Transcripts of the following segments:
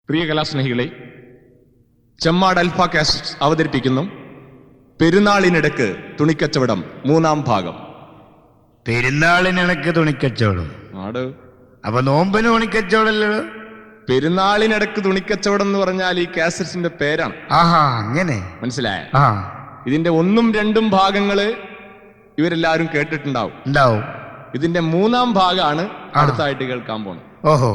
പ്രിയ കലാസ്നേഹികളെ, Chemmad അൽഫ cassettes അവതരിപ്പിക്കുന്നു പെരുന്നാളിനിടക്ക് തുണിക്കച്ചവടം 3-ാം ഭാഗം. പെരുന്നാളിനിടക്ക് തുണിക്കച്ചവടം അപ്പൊ നോമ്പിന് തുണിക്കച്ചവടല്ലോ. പെരുന്നാളിനിടക്ക് തുണിക്കച്ചവടം എന്ന് പറഞ്ഞാൽ ഈ കാസറ്റ്സിന്റെ പേരാണ്. ആഹാ, അങ്ങനെ മനസ്സിലായ? ഇതിന്റെ 1ഉം 2ഉം ഭാഗങ്ങള് ഇവരെല്ലാവരും കേട്ടിട്ടുണ്ടാവും. ഇതിന്റെ 3-ാം ഭാഗമാണ് അടുത്തായിട്ട് കേൾക്കാൻ പോണത്. ഓഹോ.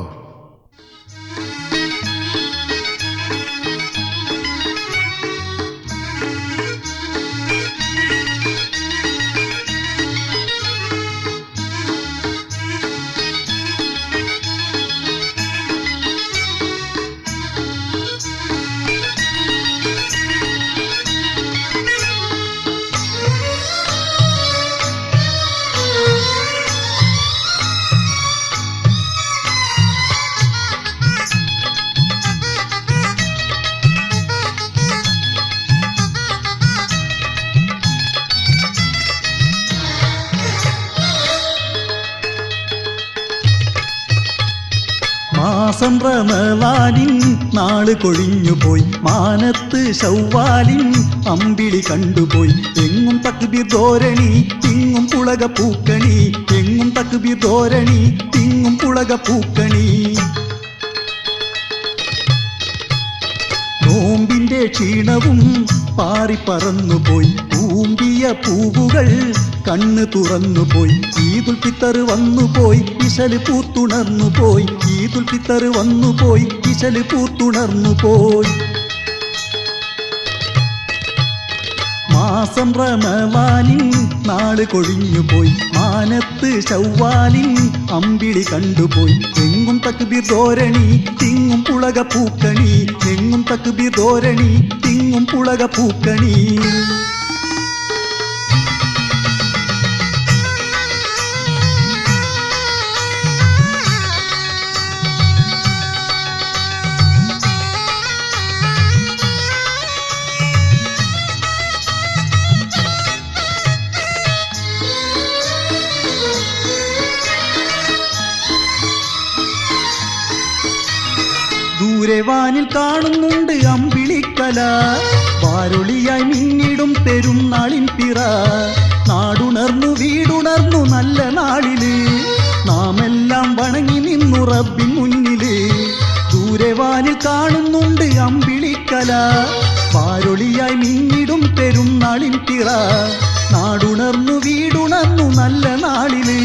മാസം റമളാനിൻ നാള് കൊഴിഞ്ഞുപോയി, മാനത്ത് ശൗവാലിൻ അമ്പിളി കണ്ടുപോയി. എങ്ങും തക്ബീർ ധോരണി, തിങ്ങും പുളക പൂക്കണി. എങ്ങും തക്ബീർ ധോരണി, തിങ്ങും പുളക പൂക്കണി. നോമ്പിന്റെ ക്ഷീണവും പാറിപ്പറന്നുപോയി, പൂമ്പിയ പൂവുകൾ കണ്ണ് തുറന്നുപോയി. ഈദുൽ ഫിത്തർ വന്നുപോയി, ഇശല് പൂത്തുണർന്നുപോയി. ഈദുൽ ഫിത്തർ വന്നുപോയി, ഇശല് പൂത്തുണർന്നുപോയി. മാസം റമളാനിൻ നാള് കൊഴിഞ്ഞുപോയി, മാനത്ത് ശൗവാലിൻ അമ്പിളി കണ്ടുപോയി. എങ്ങും തക്ബീർ ധോരണി, തിങ്ങും പുളക പൂക്കണി. എങ്ങും തക്ബീർ ധോരണി, തിങ്ങും പുളക പൂക്കണി. ദൂരെവാനിൽ കാണുന്നുണ്ട് അമ്പിളിക്കല, വാരൊളിയായി മിന്നിടും പെരുന്നാളിൻ പിറ. നാടുണർന്നു വീടുണർന്നു നല്ല നാളില്, നാമെല്ലാം വണങ്ങി നിന്നു റബ്ബിൻ മുന്നില്. ദൂരെവാനിൽ കാണുന്നുണ്ട് അമ്പിളിക്കല, വാരൊളിയായി മിന്നിടും പെരുന്നാളിൻ പിറ. നാടുണർന്നു വീടുണർന്നു നല്ല നാളില്,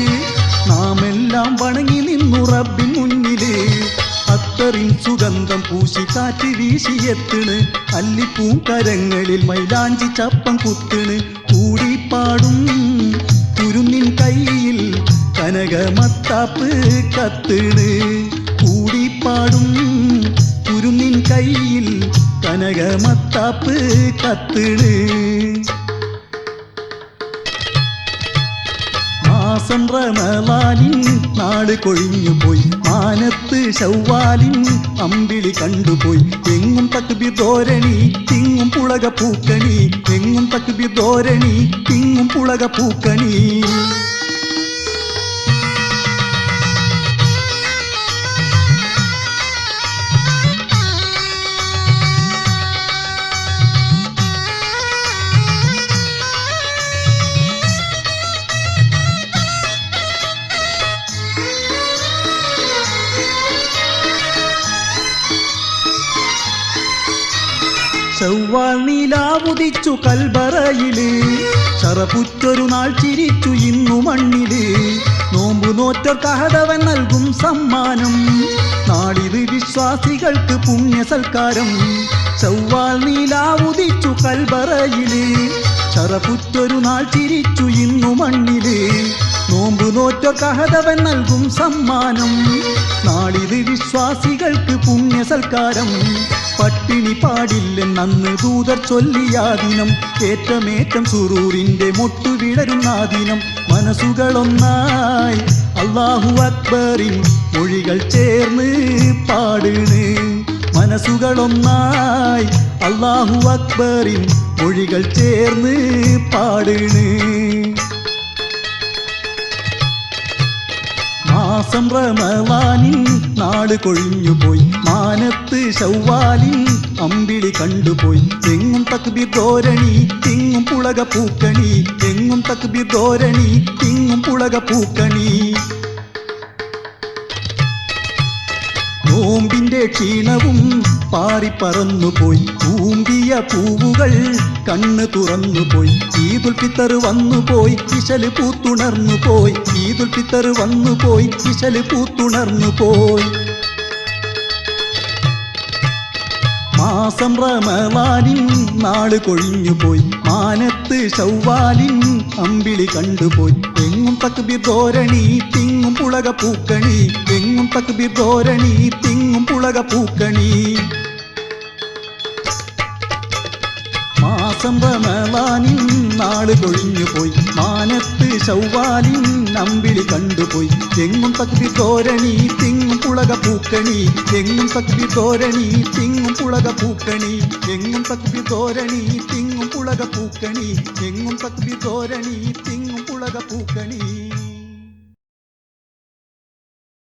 നാമെല്ലാം വണങ്ങി നിന്നു റബ്ബിൻ മുന്നില്. അത്തറിൻ സുഗന്ധം പൂശി കാറ്റ് വീശിയെത്തണ്, അല്ലിപ്പൂക്കരങ്ങളിൽ മൈലാഞ്ചി ചപ്പം കുത്തണ്. കൂടിപ്പാടും കുരുന്നിൻ കയ്യിൽ കനകമത്താപ്പ് കത്തണ്. കൂടിപ്പാടും കുരുന്നിൻ കയ്യിൽ കനകമത്താപ്പ് കത്തണ്. മാസം റമളാനിൻ നാള് കൊഴിഞ്ഞുപോയി, മാനത്ത് ശൗവാലിൻ അമ്പിളി കണ്ടുപോയി. എങ്ങും തക്ബീർ ധോരണി, തിങ്ങും പുളക പൂക്കണി. എങ്ങും തക്ബീർ ധോരണി, തിങ്ങും പുളക പൂക്കണി. ചൊവ്വാൽ നീലാവുദിച്ചു കൽബറയില്, ശറപുറ്റൊരു നാൾ ചിരിച്ചു ഇന്നു മണ്ണില്. നോമ്പു നോറ്റോർ കഹതവൻ നൽകും സമ്മാനം, നാളിത് വിശ്വാസികൾക്ക് പുണ്യ സൽക്കാരം. ചൊവ്വാൽ നീലാവുദിച്ചു കൽബറയില്, ശറപുറ്റൊരു നാൾ ചിരിച്ചു ഇന്നു മണ്ണില്. നോമ്പു നോറ്റോർ കഹതവൻ നൽകും സമ്മാനം, നാളിത് വിശ്വാസികൾക്ക് പുണ്യ സൽക്കാരം. പട്ടിണി പാടില്ലെന്നന്ന് ദൂതർ ചൊല്ലിയ ദിനം, ഏറ്റമേറ്റം സുറൂറിന്റെ മൊട്ടു വിടരുന്ന ദിനം. മനസ്സുകളൊന്നായി അല്ലാഹു അക്ബറിൻ മൊഴികൾ ചേർന്ന് പാടുണ്. മനസ്സുകളൊന്നായി അല്ലാഹു അക്ബറിൻ മൊഴികൾ ചേർന്ന് പാടുണ്. മാസം റമളാനിൻ നാള് കൊഴിഞ്ഞുപോയി മാനത്ത് ശൗവാലിൻ അമ്പിളി കണ്ടുപോയി എങ്ങും തക്ബീർ ധോരണി തിങ്ങും പുളക പൂക്കണി എങ്ങും തക്ബീർ ധോരണി തിങ്ങും പുളക പൂക്കണി നോമ്പിന്റെ ക്ഷീണവും പാറിപ്പറന്നുപോയി കൂമ്പിയ പൂവുകൾ കണ്ണ് തുറന്നുപോയി ഈദുൽ ഫിത്തർ വന്നുപോയി ഇശല് പൂത്തുണർന്നുപോയി ഈദുൽ ഫിത്തർ വന്നുപോയി ഇശല് പൂത്തുണർന്നുപോയി മാസം റമളാനിൻ നാള് കൊഴിഞ്ഞുപോയി മാനത്ത് ശൗവാലിൻ അമ്പിളി കണ്ടുപോയി എങ്ങും തക്ബീർ ധോരണി തിങ്ങും പുളക പൂക്കണി എങ്ങും തക്ബീർ ധോരണി തിങ്ങും പുളക പൂക്കണി മാസം റമളാനിൻ നാള് കൊഴിഞ്ഞുപോയി മാനത്ത് ശൗവാലിൻ അമ്പിളി കണ്ടുപോയി എങ്ങും തക്ബീർ ധോരണി തിങ്ങും പുളക പൂക്കണി എങ്ങും തക്ബീർ ധോരണി തിങ്ങും പുളക പൂക്കണി എങ്ങും തക്ബീർ ധോരണി തിങ്ങും പുളക പൂക്കണി എങ്ങും തക്ബീർ ധോരണി തിങ്ങും പുളക പൂക്കണി